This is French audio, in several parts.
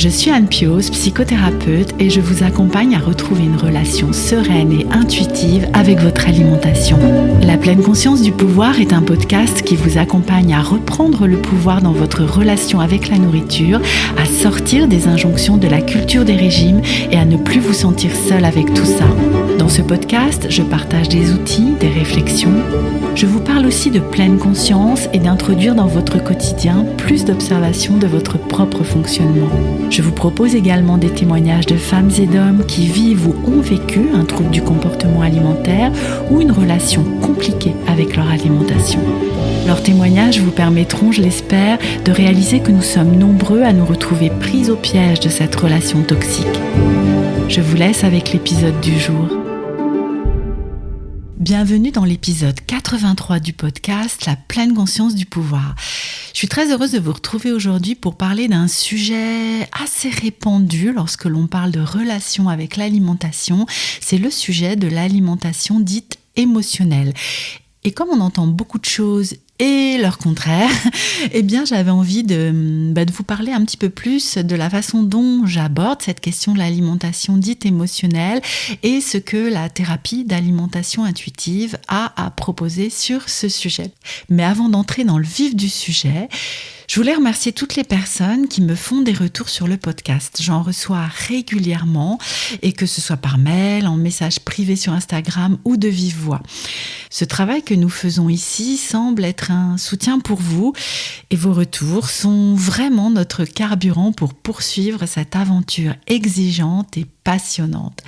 Je suis Anne Pioz, psychothérapeute et je vous accompagne à retrouver une relation sereine et intuitive avec votre alimentation. La pleine conscience du pouvoir est un podcast qui vous accompagne à reprendre le pouvoir dans votre relation avec la nourriture, à sortir des injonctions de la culture des régimes et à ne plus vous sentir seul avec tout ça. Dans ce podcast, je partage des outils, des réflexions. Je vous parle aussi de pleine conscience et d'introduire dans votre quotidien plus d'observation de votre propre fonctionnement. Je vous propose également des témoignages de femmes et d'hommes qui vivent ou ont vécu un trouble du comportement alimentaire ou une relation compliquée avec leur alimentation. Leurs témoignages vous permettront, je l'espère, de réaliser que nous sommes nombreux à nous retrouver pris au piège de cette relation toxique. Je vous laisse avec l'épisode du jour. Bienvenue dans l'épisode 83 du podcast La pleine conscience du pouvoir. Je suis très heureuse de vous retrouver aujourd'hui pour parler d'un sujet assez répandu lorsque l'on parle de relation avec l'alimentation. C'est le sujet de l'alimentation dite émotionnelle. Et comme on entend beaucoup de choses et leur contraire, eh bien j'avais envie de vous parler un petit peu plus de la façon dont j'aborde cette question de l'alimentation dite émotionnelle et ce que la thérapie d'alimentation intuitive a à proposer sur ce sujet. Mais avant d'entrer dans le vif du sujet, je voulais remercier toutes les personnes qui me font des retours sur le podcast. J'en reçois régulièrement et que ce soit par mail, en message privé sur Instagram ou de vive voix. Ce travail que nous faisons ici semble être un soutien pour vous et vos retours sont vraiment notre carburant pour poursuivre cette aventure exigeante et passionnante.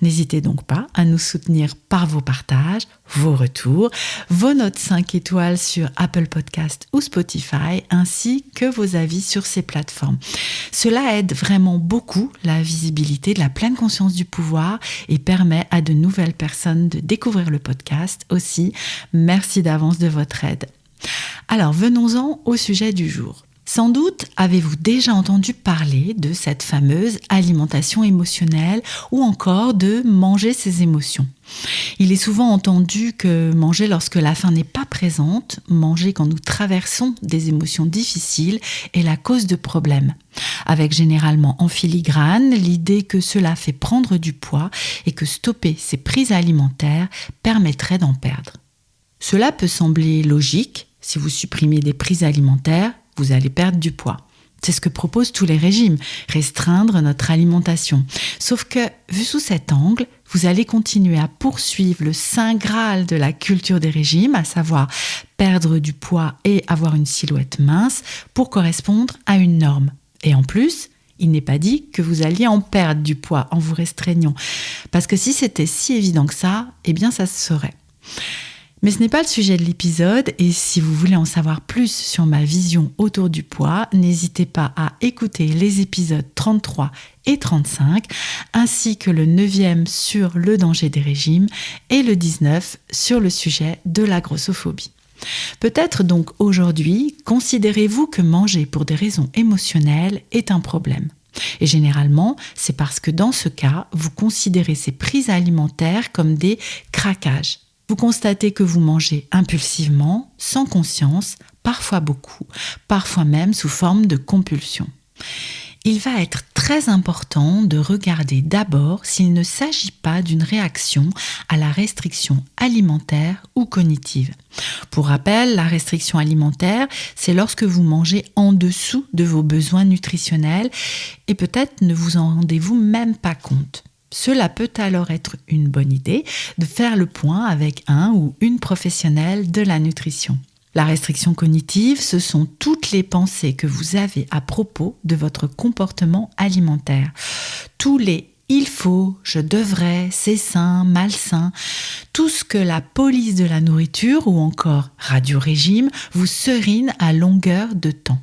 N'hésitez donc pas à nous soutenir par vos partages, vos retours, vos notes 5 étoiles sur Apple Podcast ou Spotify, ainsi que vos avis sur ces plateformes. Cela aide vraiment beaucoup la visibilité de la pleine conscience du pouvoir et permet à de nouvelles personnes de découvrir le podcast aussi. Merci d'avance de votre aide. Alors venons-en au sujet du jour. Sans doute avez-vous déjà entendu parler de cette fameuse alimentation émotionnelle ou encore de manger ses émotions. Il est souvent entendu que manger lorsque la faim n'est pas présente, manger quand nous traversons des émotions difficiles est la cause de problèmes. Avec généralement en filigrane l'idée que cela fait prendre du poids et que stopper ces prises alimentaires permettrait d'en perdre. Cela peut sembler logique. Si vous supprimez des prises alimentaires, vous allez perdre du poids. C'est ce que proposent tous les régimes, restreindre notre alimentation. Sauf que, vu sous cet angle, vous allez continuer à poursuivre le saint graal de la culture des régimes, à savoir perdre du poids et avoir une silhouette mince pour correspondre à une norme. Et en plus, il n'est pas dit que vous alliez en perdre du poids en vous restreignant. Parce que si c'était si évident que ça, eh bien ça se saurait. Mais ce n'est pas le sujet de l'épisode et si vous voulez en savoir plus sur ma vision autour du poids, n'hésitez pas à écouter les épisodes 33 et 35 ainsi que le 9e sur le danger des régimes et le 19 sur le sujet de la grossophobie. Peut-être donc aujourd'hui, considérez-vous que manger pour des raisons émotionnelles est un problème. Et généralement, c'est parce que dans ce cas, vous considérez ces prises alimentaires comme des craquages. Vous constatez que vous mangez impulsivement, sans conscience, parfois beaucoup, parfois même sous forme de compulsion. Il va être très important de regarder d'abord s'il ne s'agit pas d'une réaction à la restriction alimentaire ou cognitive. Pour rappel, la restriction alimentaire, c'est lorsque vous mangez en dessous de vos besoins nutritionnels et peut-être ne vous en rendez-vous même pas compte. Cela peut alors être une bonne idée de faire le point avec un ou une professionnelle de la nutrition. La restriction cognitive, ce sont toutes les pensées que vous avez à propos de votre comportement alimentaire. Tous les « il faut »,« je devrais »,« c'est sain »,« malsain », tout ce que la police de la nourriture ou encore radio-régime vous serine à longueur de temps.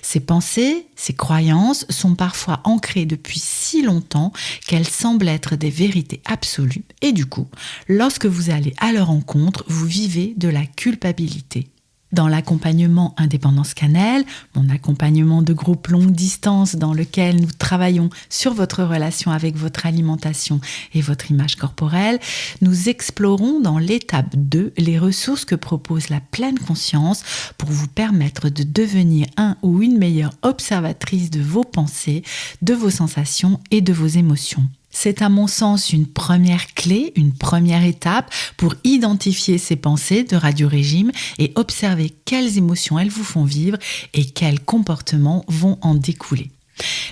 Ces pensées, ces croyances sont parfois ancrées depuis si longtemps qu'elles semblent être des vérités absolues et du coup, lorsque vous allez à leur encontre, vous vivez de la culpabilité. Dans l'accompagnement Indépendance Cannelle, mon accompagnement de groupe longue distance dans lequel nous travaillons sur votre relation avec votre alimentation et votre image corporelle, nous explorons dans l'étape 2 les ressources que propose la pleine conscience pour vous permettre de devenir un ou une meilleure observatrice de vos pensées, de vos sensations et de vos émotions. C'est à mon sens une première clé, une première étape pour identifier ces pensées de radio-régime et observer quelles émotions elles vous font vivre et quels comportements vont en découler.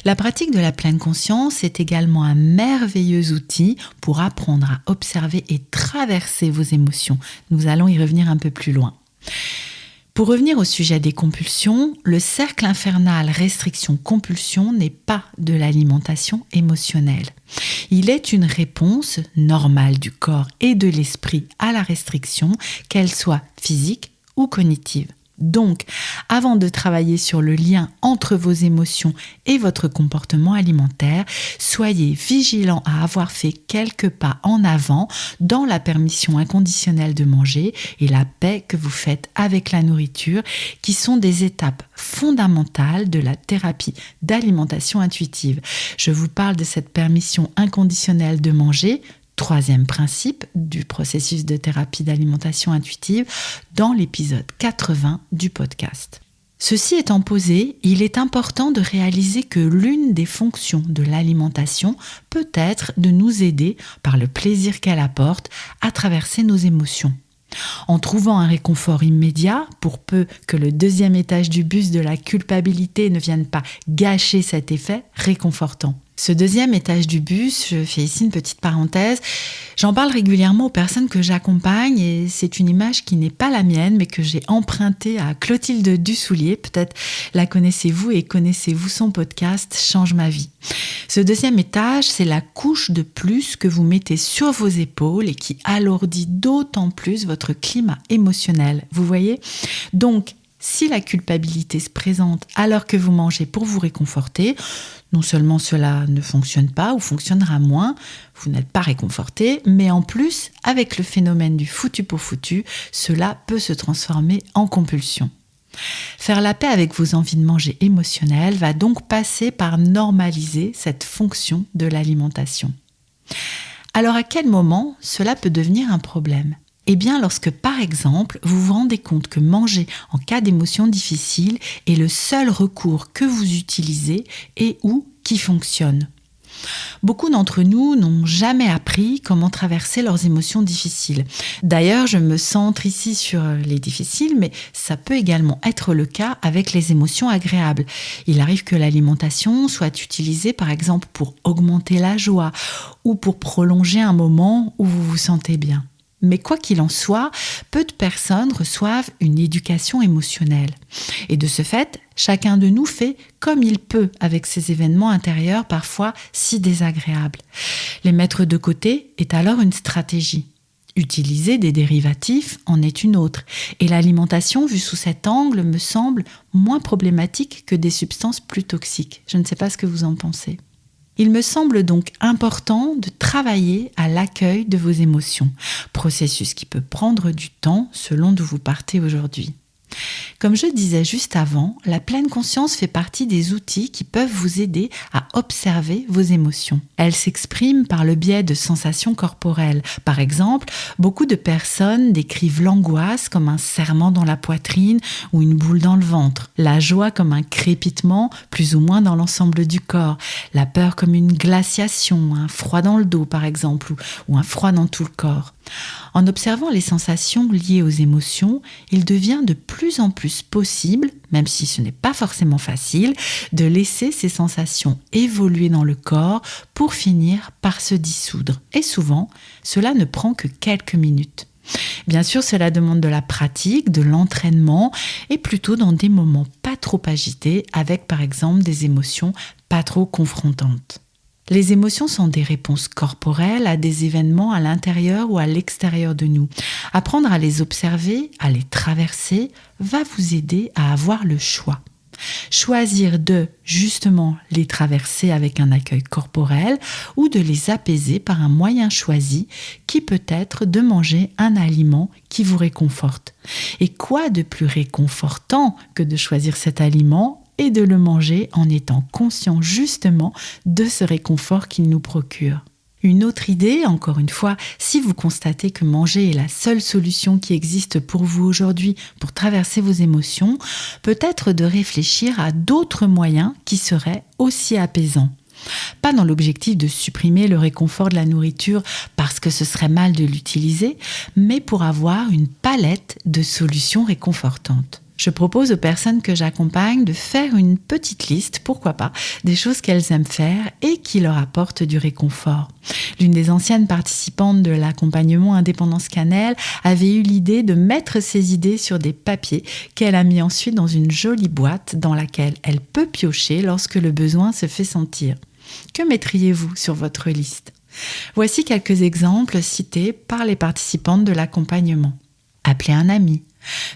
La pratique de la pleine conscience est également un merveilleux outil pour apprendre à observer et traverser vos émotions. Nous allons y revenir un peu plus loin. Pour revenir au sujet des compulsions, le cercle infernal restriction-compulsion n'est pas de l'alimentation émotionnelle. Il est une réponse normale du corps et de l'esprit à la restriction, qu'elle soit physique ou cognitive. Donc, avant de travailler sur le lien entre vos émotions et votre comportement alimentaire, soyez vigilants à avoir fait quelques pas en avant dans la permission inconditionnelle de manger et la paix que vous faites avec la nourriture, qui sont des étapes fondamentales de la thérapie d'alimentation intuitive. Je vous parle de cette permission inconditionnelle de manger, troisième principe du processus de thérapie d'alimentation intuitive, dans l'épisode 80 du podcast. Ceci étant posé, il est important de réaliser que l'une des fonctions de l'alimentation peut être de nous aider, par le plaisir qu'elle apporte, à traverser nos émotions. En trouvant un réconfort immédiat, pour peu que le deuxième étage du bus de la culpabilité ne vienne pas gâcher cet effet réconfortant. Ce deuxième étage du bus, je fais ici une petite parenthèse, j'en parle régulièrement aux personnes que j'accompagne et c'est une image qui n'est pas la mienne mais que j'ai empruntée à Clotilde Dussoulier. Peut-être la connaissez-vous et connaissez-vous son podcast « Change ma vie ». Ce deuxième étage, c'est la couche de plus que vous mettez sur vos épaules et qui alourdit d'autant plus votre climat émotionnel. Vous voyez ? Donc, si la culpabilité se présente alors que vous mangez pour vous réconforter, non seulement cela ne fonctionne pas ou fonctionnera moins, vous n'êtes pas réconforté, mais en plus, avec le phénomène du foutu pour foutu, cela peut se transformer en compulsion. Faire la paix avec vos envies de manger émotionnelles va donc passer par normaliser cette fonction de l'alimentation. Alors à quel moment cela peut devenir un problème ? Eh bien, lorsque, par exemple, vous vous rendez compte que manger en cas d'émotion difficile est le seul recours que vous utilisez et ou qui fonctionne. Beaucoup d'entre nous n'ont jamais appris comment traverser leurs émotions difficiles. D'ailleurs, je me centre ici sur les difficiles, mais ça peut également être le cas avec les émotions agréables. Il arrive que l'alimentation soit utilisée, par exemple, pour augmenter la joie ou pour prolonger un moment où vous vous sentez bien. Mais quoi qu'il en soit, peu de personnes reçoivent une éducation émotionnelle. Et de ce fait, chacun de nous fait comme il peut avec ces événements intérieurs parfois si désagréables. Les mettre de côté est alors une stratégie. Utiliser des dérivatifs en est une autre. Et l'alimentation, vue sous cet angle, me semble moins problématique que des substances plus toxiques. Je ne sais pas ce que vous en pensez. Il me semble donc important de travailler à l'accueil de vos émotions, processus qui peut prendre du temps selon d'où vous partez aujourd'hui. Comme je disais juste avant, la pleine conscience fait partie des outils qui peuvent vous aider à observer vos émotions. Elle s'exprime par le biais de sensations corporelles. Par exemple, beaucoup de personnes décrivent l'angoisse comme un serrement dans la poitrine ou une boule dans le ventre, la joie comme un crépitement plus ou moins dans l'ensemble du corps, la peur comme une glaciation, un froid dans le dos par exemple, ou un froid dans tout le corps. En observant les sensations liées aux émotions, il devient de plus en plus possible, même si ce n'est pas forcément facile, de laisser ces sensations évoluer dans le corps pour finir par se dissoudre. Et souvent, cela ne prend que quelques minutes. Bien sûr, cela demande de la pratique, de l'entraînement et plutôt dans des moments pas trop agités avec par exemple des émotions pas trop confrontantes. Les émotions sont des réponses corporelles à des événements à l'intérieur ou à l'extérieur de nous. Apprendre à les observer, à les traverser, va vous aider à avoir le choix. choisir de, justement, les traverser avec un accueil corporel ou de les apaiser par un moyen choisi qui peut être de manger un aliment qui vous réconforte. Et quoi de plus réconfortant que de choisir cet aliment et de le manger en étant conscient justement de ce réconfort qu'il nous procure. Une autre idée, encore une fois, si vous constatez que manger est la seule solution qui existe pour vous aujourd'hui pour traverser vos émotions, peut être de réfléchir à d'autres moyens qui seraient aussi apaisants. Pas dans l'objectif de supprimer le réconfort de la nourriture parce que ce serait mal de l'utiliser, mais pour avoir une palette de solutions réconfortantes. Je propose aux personnes que j'accompagne de faire une petite liste, pourquoi pas, des choses qu'elles aiment faire et qui leur apportent du réconfort. L'une des anciennes participantes de l'accompagnement Indépendance Cannelle avait eu l'idée de mettre ses idées sur des papiers qu'elle a mis ensuite dans une jolie boîte dans laquelle elle peut piocher lorsque le besoin se fait sentir. Que mettriez-vous sur votre liste ? Voici quelques exemples cités par les participantes de l'accompagnement. Appeler un ami,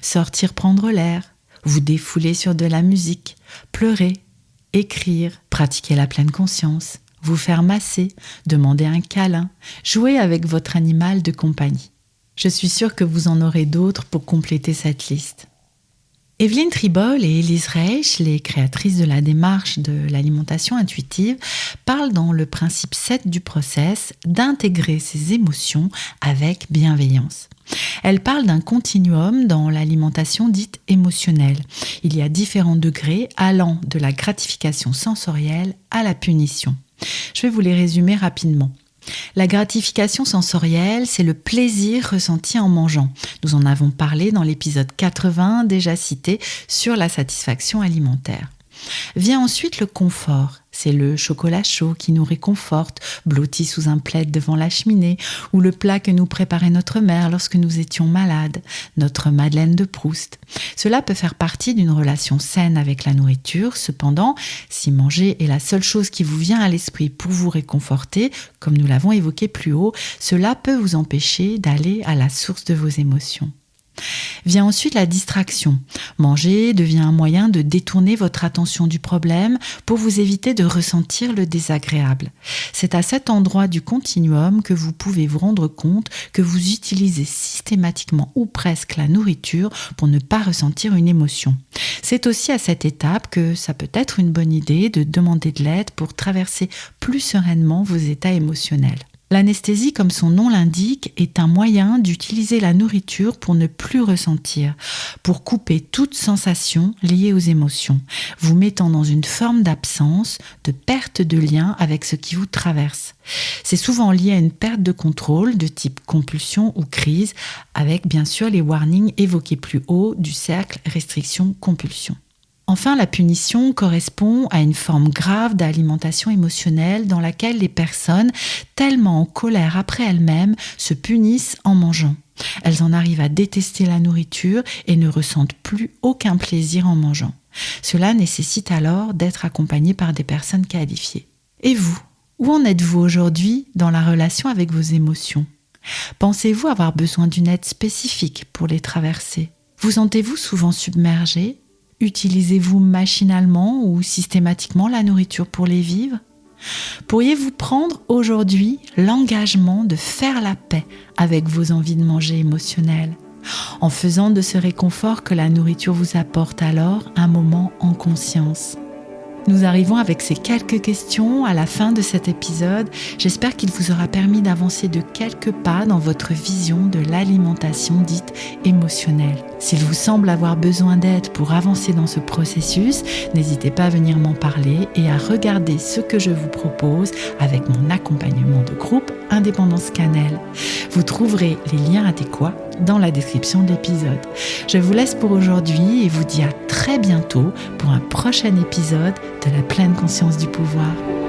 sortir prendre l'air, vous défouler sur de la musique, pleurer, écrire, pratiquer la pleine conscience, vous faire masser, demander un câlin, jouer avec votre animal de compagnie. Je suis sûre que vous en aurez d'autres pour compléter cette liste. Evelyne Tribol et Elise Reich, les créatrices de la démarche de l'alimentation intuitive, parlent dans le principe 7 du process d'intégrer ses émotions avec bienveillance. Elles parlent d'un continuum dans l'alimentation dite émotionnelle. Il y a différents degrés allant de la gratification sensorielle à la punition. Je vais vous les résumer rapidement. La gratification sensorielle, c'est le plaisir ressenti en mangeant. Nous en avons parlé dans l'épisode 80, déjà cité, sur la satisfaction alimentaire. Vient ensuite le confort. C'est le chocolat chaud qui nous réconforte, blotti sous un plaid devant la cheminée, ou le plat que nous préparait notre mère lorsque nous étions malades, notre Madeleine de Proust. Cela peut faire partie d'une relation saine avec la nourriture. Cependant, si manger est la seule chose qui vous vient à l'esprit pour vous réconforter, comme nous l'avons évoqué plus haut, cela peut vous empêcher d'aller à la source de vos émotions. Vient ensuite la distraction. Manger devient un moyen de détourner votre attention du problème pour vous éviter de ressentir le désagréable. C'est à cet endroit du continuum que vous pouvez vous rendre compte que vous utilisez systématiquement ou presque la nourriture pour ne pas ressentir une émotion. C'est aussi à cette étape que ça peut être une bonne idée de demander de l'aide pour traverser plus sereinement vos états émotionnels. L'anesthésie, comme son nom l'indique, est un moyen d'utiliser la nourriture pour ne plus ressentir, pour couper toute sensation liée aux émotions, vous mettant dans une forme d'absence, de perte de lien avec ce qui vous traverse. C'est souvent lié à une perte de contrôle de type compulsion ou crise, avec bien sûr les warnings évoqués plus haut du cercle restriction-compulsion. Enfin, la punition correspond à une forme grave d'alimentation émotionnelle dans laquelle les personnes, tellement en colère après elles-mêmes, se punissent en mangeant. Elles en arrivent à détester la nourriture et ne ressentent plus aucun plaisir en mangeant. Cela nécessite alors d'être accompagné par des personnes qualifiées. Et vous, où en êtes-vous aujourd'hui dans la relation avec vos émotions ? Pensez-vous avoir besoin d'une aide spécifique pour les traverser ? Vous sentez-vous souvent submergé ? Utilisez-vous machinalement ou systématiquement la nourriture pour les vivre ? Pourriez-vous prendre aujourd'hui l'engagement de faire la paix avec vos envies de manger émotionnelles, en faisant de ce réconfort que la nourriture vous apporte alors un moment en conscience ? Nous arrivons avec ces quelques questions à la fin de cet épisode. J'espère qu'il vous aura permis d'avancer de quelques pas dans votre vision de l'alimentation dite émotionnelle. S'il vous semble avoir besoin d'aide pour avancer dans ce processus, n'hésitez pas à venir m'en parler et à regarder ce que je vous propose avec mon accompagnement de groupe Indépendance Cannelle. Vous trouverez les liens adéquats dans la description de l'épisode. Je vous laisse pour aujourd'hui et vous dis à très bientôt pour un prochain épisode de la pleine conscience du pouvoir.